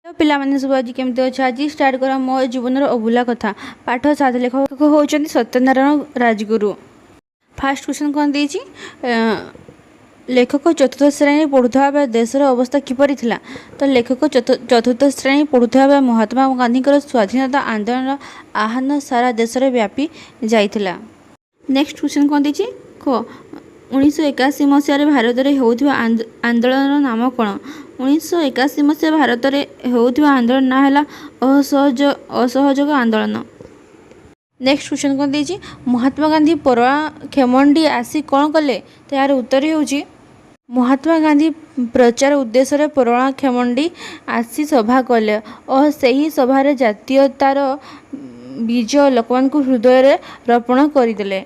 पिलामाने सब आज केमती अच्छे आज स्टार्ट करा मो जीवन अभूला कथा पाठ 7 लेखक होउचंती सत्यनारायण राजगुरु। फास्ट क्वेश्चन कौन देछि लेखक चतुर्थ श्रेणी पढ़ुवा बेले देशर अवस्था किपरि थिला। तो लेखक चतुर्थ श्रेणी पढ़ुवा बेले महात्मा गांधी स्वाधीनता आंदोलन आह्वान सारा देश में व्यापी जाइथिला। नेक्स्ट क्वेश्चन कौन देछि को 1981 मसीह भारत में होउथिबा आंदोलन नाम कौन। 1981 मसीह भारत में होउथिबा आंदोलन ना है असहयोग आंदोलन। नेक्स्ट क्वेश्चन कौन देछि महात्मा गांधी परोआ खेमंडी आसी कौन कले। तो यार उत्तर होउछि महात्मा गांधी प्रचार उद्देश्य परोआ खेमंडी आसी सभा कले और सही सभार जातीयतार बीज लोकमान हृदय में रोपण करदे।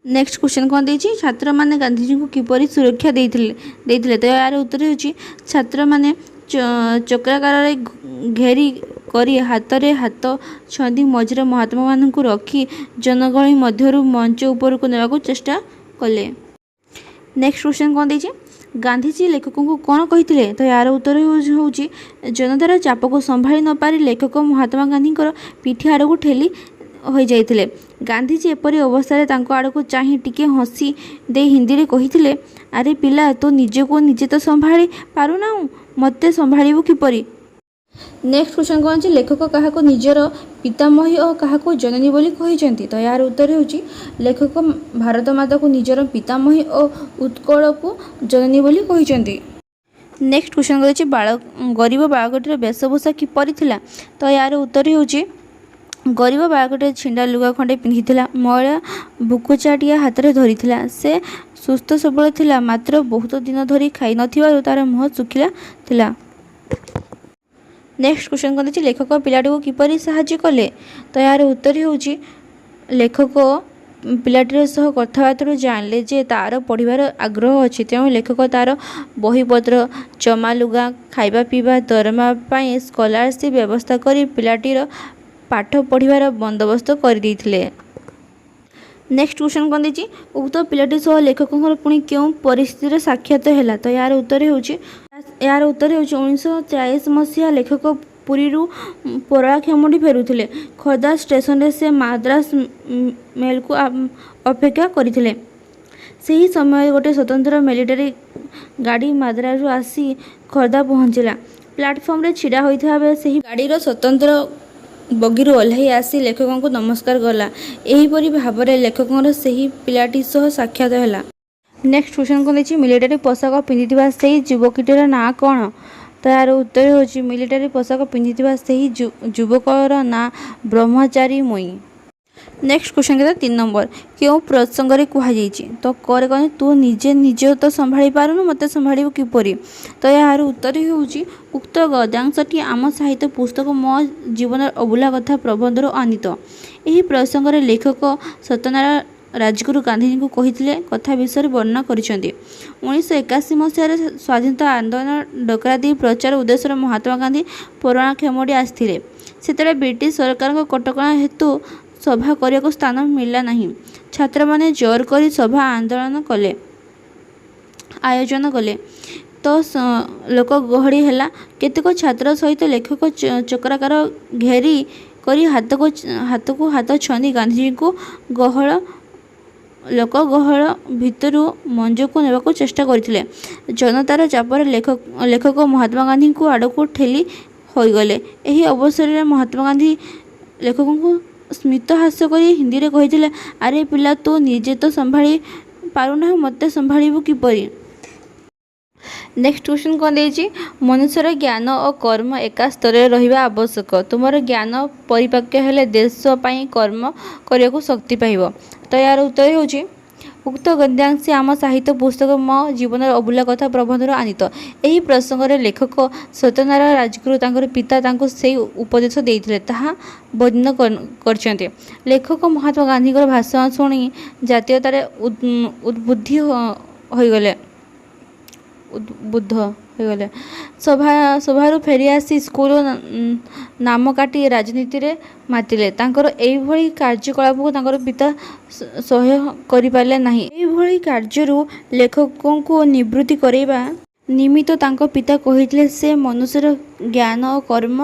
नेक्स्ट क्वेश्चन कौन देछि छात्र माने गांधीजी को किपरि सुरक्षा देथिले। तो यार उत्तर होउछि छात्र माने चक्राकार घेरी करी हाथ रे हाथ छंदी मझिरे महात्मा मान को रखी जनगहली मध्यरु मंच ऊपर को नेबाकू चेष्टा कले। नेक्स्ट क्वेश्चन कौन देछि गांधीजी लेखकों को कौन कहिथिले। तो यार उत्तर होउछि जनतार चाप को संभाली न पारी लेखक महात्मा गांधी पिठी आड़ को ठेली हो जाइथिले। गांधीजी एपरी अवस्था तांको आड़ को चाहि टिके हसी दे हिंदी रे कहिथिले अरे पिला तो निजे को निजे तो संभाली पारुना मते संभाळिबो किपरि। नेक्स्ट क्वेश्चन कौन है लेखक क्या को निजर पितामही और क्या को जननी बोली कहिसेंती। तो यार उत्तर होउछि लेखक भारत माता को निजर पितामही और उत्कल को जननी बोली कहिसेंती। नेक्स्ट क्वेश्चन कौन है गरीब बाळकटीर वेशभूषा किपरि थिला। तो यार उत्तर होउछि गरीब बाळकटी छिंडा लुगा खंडे पिंधिथिला मयला बुकुचाटिया हाथ में धरिथिला से सुस्थ सबल थिला मात्र बहुत दिन धरी खाई नथिबारु तार मुह सुखिला थिला। नेक्स्ट क्वेश्चन कौन है लेखक पिलाटी को किपरि साहाय्य कले। तो यार उत्तर होउछि लेखक पिलाटीर सह कथबार्ता जानले जे तार पढ़िबार आग्रह अच्छी तेणु लेखक तार बहीपत्र चमा लुगा खाइबा पीवा दरमा पाई स्कॉलरशिप व्यवस्था करी पिलाटीर पाठ पढ़िबार बंदोबस्त कर देथिले। नेक्स्ट क्वेश्चन कौन देछि उक्त पिलाटी सह लेखकों पुणी क्यों परिस्थिति साक्षात है। तो यार उत्तर होउछि 1943 मसीहा लेखक पुरी परोआ खेमंडी फेरुथिले खोर्धा स्टेशन रे से मद्रास मेल को अपेक्षा करथिले। सही समय गोटे स्वतंत्र मिलिटारी गाड़ी मद्रास आसी खोर्धा पहुँचला। प्लाटफॉर्म रे छिड़ा होइथा बेले सही गाड़ीर स्वतंत्र बगीरू ओह्लाई आसी लेखकों को नमस्कार कला। एहीपरि भाव लेखकों सही पिलाटी सह साक्षात है। नेक्स्ट क्वेश्चन कौन है मिलिटारी पोशाक पिंधिथिबा सही युवकटीर ना कौन। तो यार उत्तर होउछि मिलिटारी पोशाक पिंधिथिबा सही युवकर ना ब्रह्मचारी मुई। नेक्स्ट क्वेश्चन के 3 नंबर क्यों प्रसंग रे कहा जाइछि। तो करे कौन तू निजे तो संभाली पारुनु मते संभाळिबो किपरि। तो यार उत्तर होउछि उक्त गद्यांशटी आम साहित्य पुस्तक मो जीवन अभूला कथा प्रबंधर आनीत। एही प्रसंग रे लेखक सत्यनारायण राजगुरु गांधीजी को कहिथिले कथा विषय वर्णना करिसेंती। 1981 मसीह स्वाधीनता आंदोलन डकरा दी प्रचार उद्देश्य महात्मा गांधी परोआ खेमंडी आसिथिले। सेतरे ब्रिटिश सरकार कटकणा हेतु सभा करने को स्थान मिलला नहीं। छात्र माने जोर करी सभा आंदोलन कले आयोजन कले तो लोक गहड़ी है। केतेक छात्र सहित लेखक चक्राकार घेरी करी हाथ को हाथ छंदी गांधीजी को लोक गहल भितरु मंज को नेबाकू चेष्टा करथिले। जनतार चापर लेखक महात्मा गांधी को आड़ को ठेली होइगले। एही अवसर में महात्मा गांधी लेखकों को स्मित हास्य करी हिंदी रे कहिथिले अरे पिला तो निजे तो संभाली पारुना मते संभाळिबो किपरि। नेक्स्ट क्वेश्चन कौन देछि मनुष्यर ज्ञान और कर्म एका स्तर रहिबा आवश्यक। तुमर ज्ञान परिपक्व हेले देश पई कर्म करिया को शक्ति पाइबो। तो यार उत्तर होछि उक्त गद्यांश आम साहित्य पुस्तक मो जीवन अभूला कथा प्रबंधर आनीत। एही प्रसंग रे लेखक सत्यनारायण राजगुरु तांकर पिता तांको सेही उपदेश देइथिले ताहा वर्णन करछन्ते। लेखक महात्मा गांधी भाषण शुणी जातीयतार उद्बुद्ध होगले। सभारू फेरी आसी स्कूल नाम काटी राजनीति रे मातिले। तांकर एई भली कार्यकलाप को तांकर पिता सह्य करि पाले नाही। एई भली कार्यरू लेखकों को निवृत्ति करैबा ନିମିତ୍ତ ତାଙ୍କ ପିତା କହିଥିଲେ ସେ ମନୁଷ୍ୟର ଜ୍ଞାନ ଓ କର୍ମ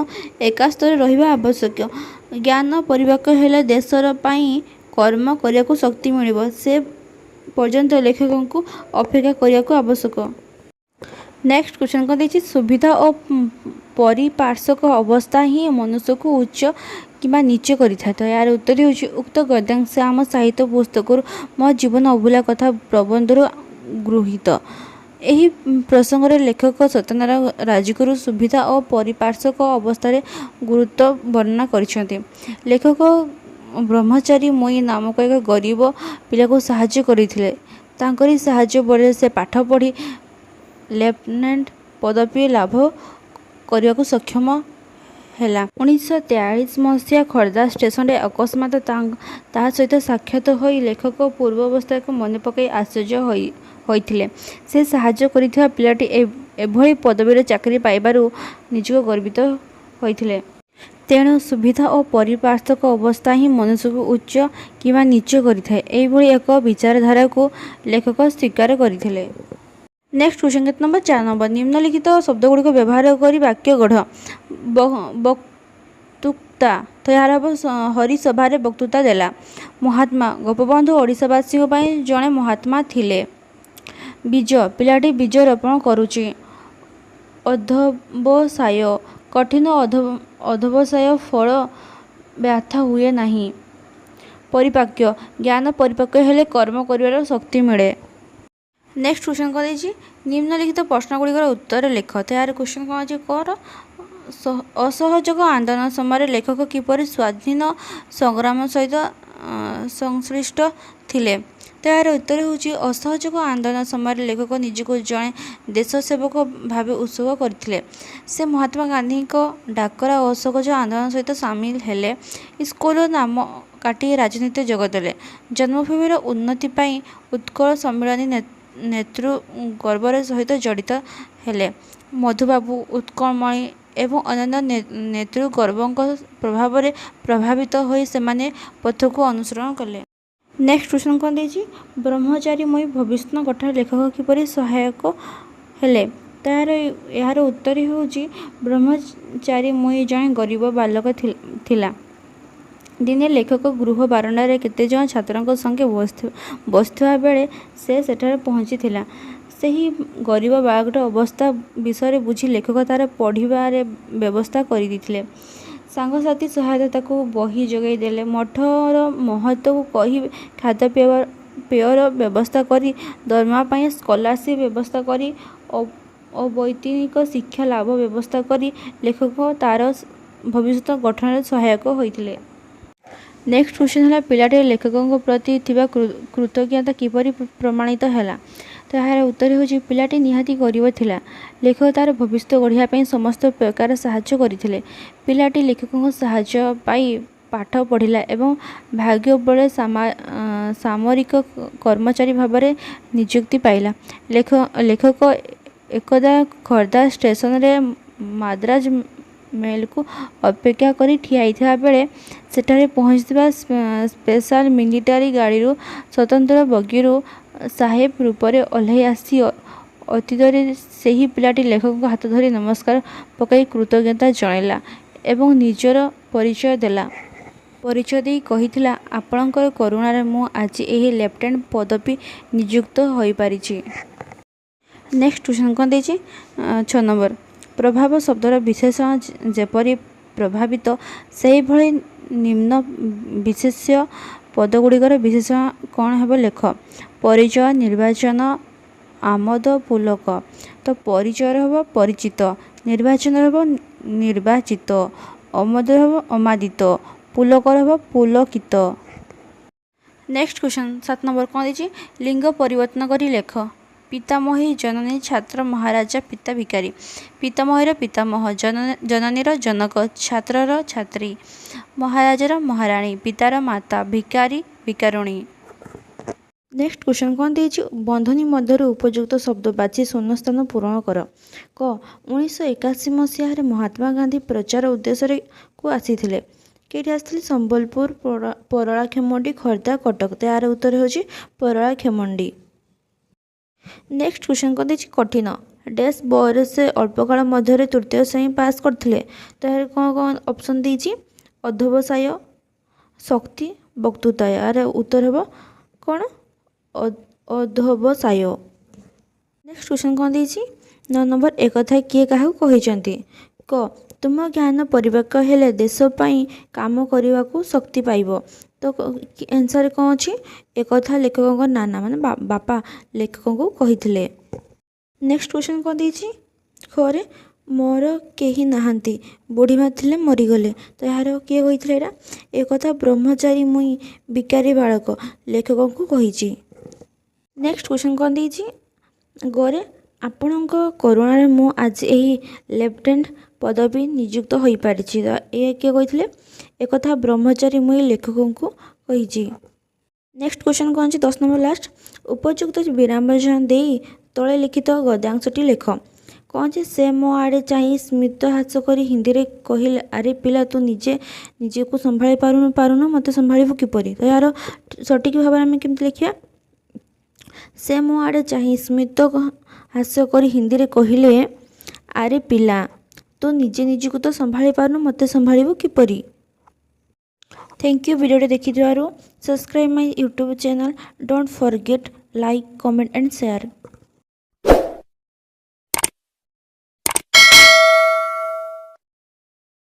ଏକା ସ୍ତରରେ ରହିବା ଆବଶ୍ୟକ। ଜ୍ଞାନ ପରିପକ୍ୱ ହେଲେ ଦେଶର ପାଇଁ କର୍ମ କରିବାକୁ ଶକ୍ତି ମିଳିବ। ସେ ପର୍ଯ୍ୟନ୍ତ ଲେଖକଙ୍କୁ ଅପେକ୍ଷା କରିବାକୁ ଆବଶ୍ୟକ। ନେକ୍ସଟ କ୍ୱେଶ୍ଚନ୍ କ'ଣ ଦେଇଛି? ସୁବିଧା ଓ ପାରିପାର୍ଶ୍ୱିକ ଅବସ୍ଥା ହିଁ ମନୁଷ୍ୟକୁ ଉଚ୍ଚ କିମ୍ବା ନିଚ କରିଥାଏ। ତ ଏହାର ଉତ୍ତର ହେଉଛି ଉକ୍ତ ଗଦ୍ୟାଂଶ ଆମ ସାହିତ୍ୟ ପୁସ୍ତକରୁ ମୋ ଜୀବନ ଅଭୁଲା କଥା ପ୍ରବନ୍ଧରୁ ଗୃହୀତ। ଏହି ପ୍ରସଙ୍ଗରେ ଲେଖକ ସତ୍ୟନାରାୟଣ ରାଜଗୁରୁ ସୁବିଧା ଓ ପାରିପାର୍ଶ୍ୱିକ ଅବସ୍ଥାରେ ଗୁରୁତ୍ୱ ବର୍ଣ୍ଣନା କରିଛନ୍ତି। ଲେଖକ ବ୍ରହ୍ମଚାରୀ ମୋଇ ନାମକ ଏକ ଗରିବ ପିଲାକୁ ସାହାଯ୍ୟ କରିଥିଲେ। ତାଙ୍କରି ସାହାଯ୍ୟ ବଳରେ ସେ ପାଠ ପଢ଼ି ଲେଫ୍ଟନାଣ୍ଟ ପଦବୀ ଲାଭ କରିବାକୁ ସକ୍ଷମ ହେଲା। 1943 ମସିହା ଖୋର୍ଦ୍ଧା ଷ୍ଟେସନରେ ଅକସ୍ମାତ୍ ତାହା ସହିତ ସାକ୍ଷାତ ହୋଇ ଲେଖକ ପୂର୍ବାବସ୍ଥାକୁ ମନେ ପକାଇ ଆଶ୍ଚର୍ଯ୍ୟ ହୋଇଥିଲେ। ସେ ସାହାଯ୍ୟ କରିଥିବା ପିଲାଟି ଏଭଳି ପଦବୀରେ ଚାକିରି ପାଇବାରୁ ନିଜକୁ ଗର୍ବିତ ହୋଇଥିଲେ। ତେଣୁ ସୁବିଧା ଓ ପାରିପାର୍ଶ୍ୱିକ ଅବସ୍ଥା ହିଁ ମନୁଷ୍ୟକୁ ଉଚ୍ଚ କିମ୍ବା ନିଚ କରିଥାଏ। ଏହିଭଳି ଏକ ବିଚାରଧାରାକୁ ଲେଖକ ସ୍ୱୀକାର କରିଥିଲେ। ନେକ୍ସଟ କ୍ୱେଶ୍ଚନ୍ କେତେ ନମ୍ବର? 4 ନମ୍ବର। ନିମ୍ନଲିଖିତ ଶବ୍ଦଗୁଡ଼ିକ ବ୍ୟବହାର କରି ବାକ୍ୟ ଗଢ଼। ବକ୍ତୃତା। ତ ଏହାର ହେବ ହରିସଭାରେ ବକ୍ତୃତା ଦେଲା। ମହାତ୍ମା। ଗୋପବନ୍ଧୁ ଓଡ଼ିଶାବାସୀଙ୍କ ପାଇଁ ଜଣେ ମହାତ୍ମା ଥିଲେ। ବୀଜ। ପିଲାଟି ବୀଜ ରୋପଣ କରୁଛି। ଅଧ୍ୟବସାୟ। କଠିନ ଅଧ୍ୟବସାୟ ଫଳ ବ୍ୟର୍ଥ ହୁଏ ନାହିଁ। ପରିପାକ୍ୱ। ଜ୍ଞାନ ପରିପକ୍ୱ ହେଲେ କର୍ମ କରିବାର ଶକ୍ତି ମିଳେ। ନେକ୍ସଟ କ୍ୱେଶ୍ଚନ୍ କ'ଣ ଦେଇଛି? ନିମ୍ନଲିଖିତ ପ୍ରଶ୍ନଗୁଡ଼ିକର ଉତ୍ତର ଲେଖ। ତ ଏହାର କ୍ୱେଶ୍ଚନ୍ କ'ଣ ଅଛି? କର ଅସହଯୋଗ ଆନ୍ଦୋଳନ ସମୟରେ ଲେଖକ କିପରି ସ୍ୱାଧୀନ ସଂଗ୍ରାମ ସହିତ ସଂଶ୍ଳିଷ୍ଟ ଥିଲେ? ତ ଏହାର ଉତ୍ତର ହେଉଛି ଅସହଯୋଗ ଆନ୍ଦୋଳନ ସମୟରେ ଲେଖକ ନିଜକୁ ଜଣେ ଦେଶସେବକ ଭାବେ ଉତ୍ସର୍ଗ କରିଥିଲେ। ସେ ମହାତ୍ମା ଗାନ୍ଧୀଙ୍କ ଡାକରା ଓ ଅସହଯୋଗ ଆନ୍ଦୋଳନ ସହିତ ସାମିଲ ହେଲେ। ସ୍କୁଲର ନାମ କାଟି ରାଜନୀତିରେ ଯୋଗ ଦେଲେ। ଜନ୍ମଭୂମିର ଉନ୍ନତି ପାଇଁ ଉତ୍କଳ ସମ୍ମିଳନୀ ନେତୃ ଗର୍ବର ସହିତ ଜଡ଼ିତ ହେଲେ। ମଧୁବାବୁ, ଉତ୍କଳମଣି ଏବଂ ଅନ୍ୟାନ୍ୟ ନେତୃ ଗର୍ବଙ୍କ ପ୍ରଭାବରେ ପ୍ରଭାବିତ ହୋଇ ସେମାନେ ପଥକୁ ଅନୁସରଣ କଲେ। ନେକ୍ସଟ କ୍ୱେଶ୍ଚନ୍ କ'ଣ ଦେଇଛି? ବ୍ରହ୍ମଚାରୀ ମୋଇ ଭବିଷ୍ୟତ ଗଠନରେ ଲେଖକ କିପରି ସହାୟକ ହେଲେ? ତ ଏହାର ଉତ୍ତର ହେଉଛି ବ୍ରହ୍ମଚାରୀ ମୋଇ ଜଣେ ଗରିବ ବାଲକ ଥିଲା। ଦିନେ ଲେଖକ ଗୃହ ବାରଣ୍ଡାରେ କେତେଜଣ ଛାତ୍ରଙ୍କ ସଙ୍ଗେ ବସିଥିବା ବେଳେ ସେ ସେଠାରେ ପହଞ୍ଚିଥିଲା। ସେହି ଗରିବ ବାଳକର ଅବସ୍ଥା ବିଷୟରେ ବୁଝି ଲେଖକ ତା'ର ପଢ଼ିବାରେ ବ୍ୟବସ୍ଥା କରିଦେଇଥିଲେ। ସାଙ୍ଗସାଥୀ ସହାୟତା ତାକୁ ବହି ଯୋଗାଇ ଦେଲେ। ମଠର ମହନ୍ତକୁ କହି ଖାଦ୍ୟପେୟର ବ୍ୟବସ୍ଥା କରି, ଦରମା ପାଇଁ ସ୍କଲାରସିପ୍ ବ୍ୟବସ୍ଥା କରି, ଅବୈତନିକ ଶିକ୍ଷା ଲାଭ ବ୍ୟବସ୍ଥା କରି ଲେଖକ ତା'ର ଭବିଷ୍ୟତ ଗଠନରେ ସହାୟକ ହୋଇଥିଲେ। ନେକ୍ସଟ କ୍ୱେଶ୍ଚନ୍ ହେଲା ପିଲାଟିର ଲେଖକଙ୍କ ପ୍ରତି ଥିବା କୃତଜ୍ଞତା କିପରି ପ୍ରମାଣିତ ହେଲା? ତ ଏହାର ଉତ୍ତର ହେଉଛି ପିଲାଟି ନିହାତି ଗରିବ ଥିଲା। ଲେଖକ ତା'ର ଭବିଷ୍ୟତ ଗଢ଼ିବା ପାଇଁ ସମସ୍ତ ପ୍ରକାର ସାହାଯ୍ୟ କରିଥିଲେ। ପିଲାଟି ଲେଖକଙ୍କ ସାହାଯ୍ୟ ପାଇ ପାଠ ପଢ଼ିଲା ଏବଂ ଭାଗ୍ୟ ବଳରେ ସାମରିକ କର୍ମଚାରୀ ଭାବରେ ନିଯୁକ୍ତି ପାଇଲା। ଲେଖକ ଏକଦା ଖୋର୍ଦ୍ଧା ଷ୍ଟେସନରେ ମାଦ୍ରାଜ ମେଲକୁ ଅପେକ୍ଷା କରି ଠିଆ ହୋଇଥିବା ବେଳେ ସେଠାରେ ପହଞ୍ଚିଥିବା ସ୍ପେଶାଲ ମିଲିଟାରୀ ଗାଡ଼ିରୁ ସ୍ୱତନ୍ତ୍ର ବଗିରୁ ସାହେବ ରୂପରେ ଓହ୍ଲାଇ ଆସି ଅତୀତରେ ସେହି ପିଲାଟି ଲେଖକଙ୍କ ହାତ ଧରି ନମସ୍କାର ପକାଇ କୃତଜ୍ଞତା ଜଣାଇଲା ଏବଂ ନିଜର ପରିଚୟ ଦେଲା। ପରିଚୟ ଦେଇ କହିଥିଲା, ଆପଣଙ୍କର କରୁଣାରେ ମୁଁ ଆଜି ଏହି ଲେଫ୍ଟନାଣ୍ଟ ପଦବୀ ନିଯୁକ୍ତ ହୋଇପାରିଛି। ନେକ୍ସଟ କ୍ୱେଶ୍ଚନ୍ କ'ଣ ଦେଇଛି? 6 ନମ୍ବର। ପ୍ରଭାବ ଶବ୍ଦର ବିଶେଷଣ ଯେପରି ପ୍ରଭାବିତ ସେହିଭଳି ନିମ୍ନ ବିଶେଷ୍ୟ ପଦଗୁଡ଼ିକର ବିଶେଷଣ କ'ଣ ହେବ ଲେଖ। ପରିଚୟ, ନିର୍ବାଚନ, ଆମୋଦ ପୁଲକ। ତ ପରିଚୟର ହେବ ପରିଚିତ, ନିର୍ବାଚନର ହେବ ନିର୍ବାଚିତ, ଆମୋଦର ହେବ ଅମାଦିତ, ପୁଲକର ହେବ ପୁଲକିତ। ନେକ୍ସଟ କ୍ୱେଶ୍ଚନ୍ 7 ନମ୍ବର କ'ଣ ଦେଇଛି? ଲିଙ୍ଗ ପରିବର୍ତ୍ତନ କରି ଲେଖ। ପିତାମହୀ, ଜନନୀ, ଛାତ୍ର, ମହାରାଜା, ପିତା, ଭିକାରୀ। ପିତାମହୀର ପିତାମହ, ଜନନୀର ଜନକ, ଛାତ୍ରର ଛାତ୍ରୀ, ମହାରାଜାର ମହାରାଣୀ, ପିତାର ମାତା, ଭିକାରୀ ଭିକାରୁଣୀ। ନେକ୍ସଟ କ୍ୱେଶ୍ଚନ୍ କ'ଣ ଦେଇଛି? ବନ୍ଧନୀ ମଧ୍ୟରୁ ଉପଯୁକ୍ତ ଶବ୍ଦ ବାଛି ଶୂନ୍ୟସ୍ଥାନ ପୂରଣ କର। କ. 1981 ମସିହାରେ ମହାତ୍ମା ଗାନ୍ଧୀ ପ୍ରଚାର ଉଦ୍ଦେଶ୍ୟରେ କୁ ଆସିଥିଲେ। କେଉଁଠି ଆସିଥିଲେ? ସମ୍ବଲପୁର, ପରଳାଖେମୁଣ୍ଡି, ଖୋର୍ଦ୍ଧା, କଟକ। ଏହାର ଉତ୍ତର ହେଉଛି ପରଳାଖେମୁଣ୍ଡି। ନେକ୍ସଟ କ୍ୱେଶ୍ଚନ୍ କ'ଣ ଦେଇଛି? କଠିନ। ଡ୍ୟାସ୍ ବୟରେ ସେ ଅଳ୍ପ କାଳ ମଧ୍ୟରେ ତୃତୀୟ ଶ୍ରେଣୀ ପାସ୍ କରିଥିଲେ। ତ ଏହାର କ'ଣ କ'ଣ ଅପସନ୍ ଦେଇଛି? ଅଧ୍ୟବସାୟ, ଶକ୍ତି, ବକ୍ତୃତା। ଏହାର ଉତ୍ତର ହେବ କ'ଣ? ଅଧ୍ୟବସାୟ। ନେକ୍ସଟ କ୍ୱେଶ୍ଚନ୍ କ'ଣ ଦେଇଛି? 9 ନମ୍ବର ଏକଥା କିଏ କାହାକୁ କହିଛନ୍ତି? କ ତୁମ ଜ୍ଞାନ ପରିପାକ ହେଲେ ଦେଶ ପାଇଁ କାମ କରିବାକୁ ଶକ୍ତି ପାଇବ। ତ ଆନ୍ସର କ'ଣ ଅଛି? ଏକଥା ଲେଖକଙ୍କ ନାନା ମାନେ ବାପା ଲେଖକଙ୍କୁ କହିଥିଲେ। ନେକ୍ସଟ କ୍ୱେଶ୍ଚନ୍ କ'ଣ ଦେଇଛି? ଖରେ ମୋର କେହି ନାହାନ୍ତି, ବୁଢ଼ୀମା ଥିଲେ ମରିଗଲେ। ତ ଏହାର କିଏ କହିଥିଲେ? ଏଇଟା ଏକଥା ବ୍ରହ୍ମଚାରୀ ମୁଇଁ ବିକାରୀ ବାଳକ ଲେଖକଙ୍କୁ କହିଛି। ନେକ୍ସଟ କ୍ୱେଶ୍ଚନ୍ କ'ଣ ଦେଇଛି? ଗରେ ଆପଣଙ୍କ କରୁଣାରେ ମୁଁ ଆଜି ଏହି ଲେଫ୍ଟନାଣ୍ଟ ପଦବୀ ନିଯୁକ୍ତ ହୋଇପାରିଛି। ତ ଏହା କିଏ କହିଥିଲେ? ଏକଥା ବ୍ରହ୍ମଚାରୀ ମୁଇଁ ଲେଖକଙ୍କୁ କହିଛି। ନେକ୍ସଟ କ୍ୱେଶ୍ଚନ୍ କ'ଣ ଅଛି? 10 ନମ୍ବର ଲାଷ୍ଟ। ଉପଯୁକ୍ତ ବିରାମଚିହ୍ନ ଦେଇ ତଳେ ଲିଖିତ ଗଦ୍ୟାଂଶଟି ଲେଖ। କ'ଣ ଅଛି? ସେ ମୋ ଆଡ଼େ ଚାହିଁ ସ୍ମିତ ହାସ୍ୟ କରି ହିନ୍ଦୀରେ କହିଲେ, ଆରେ ପିଲା ତୁ ନିଜକୁ ସମ୍ଭାଳି ପାରୁନୁ ମୋତେ ସମ୍ଭାଳିବୁ କିପରି? ତ ଏହାର ସଠିକ୍ ଭାବରେ ଆମେ କେମିତି ଲେଖିବା? ସେ ମୋ ଆଡ଼େ ଚାହିଁ ସ୍ମିତ ହାସ୍ୟ କରି ହିନ୍ଦୀରେ କହିଲେ, ଆରେ ପିଲା ତୁ ନିଜକୁ ତ ସମ୍ଭାଳି ପାରୁନୁ ମୋତେ ସମ୍ଭାଳିବୁ କିପରି? ଥ୍ୟାଙ୍କ ୟୁ ଭିଡ଼ିଓଟି ଦେଖିଥିବାରୁ। Subscribe my YouTube channel. Don't forget like, comment and share.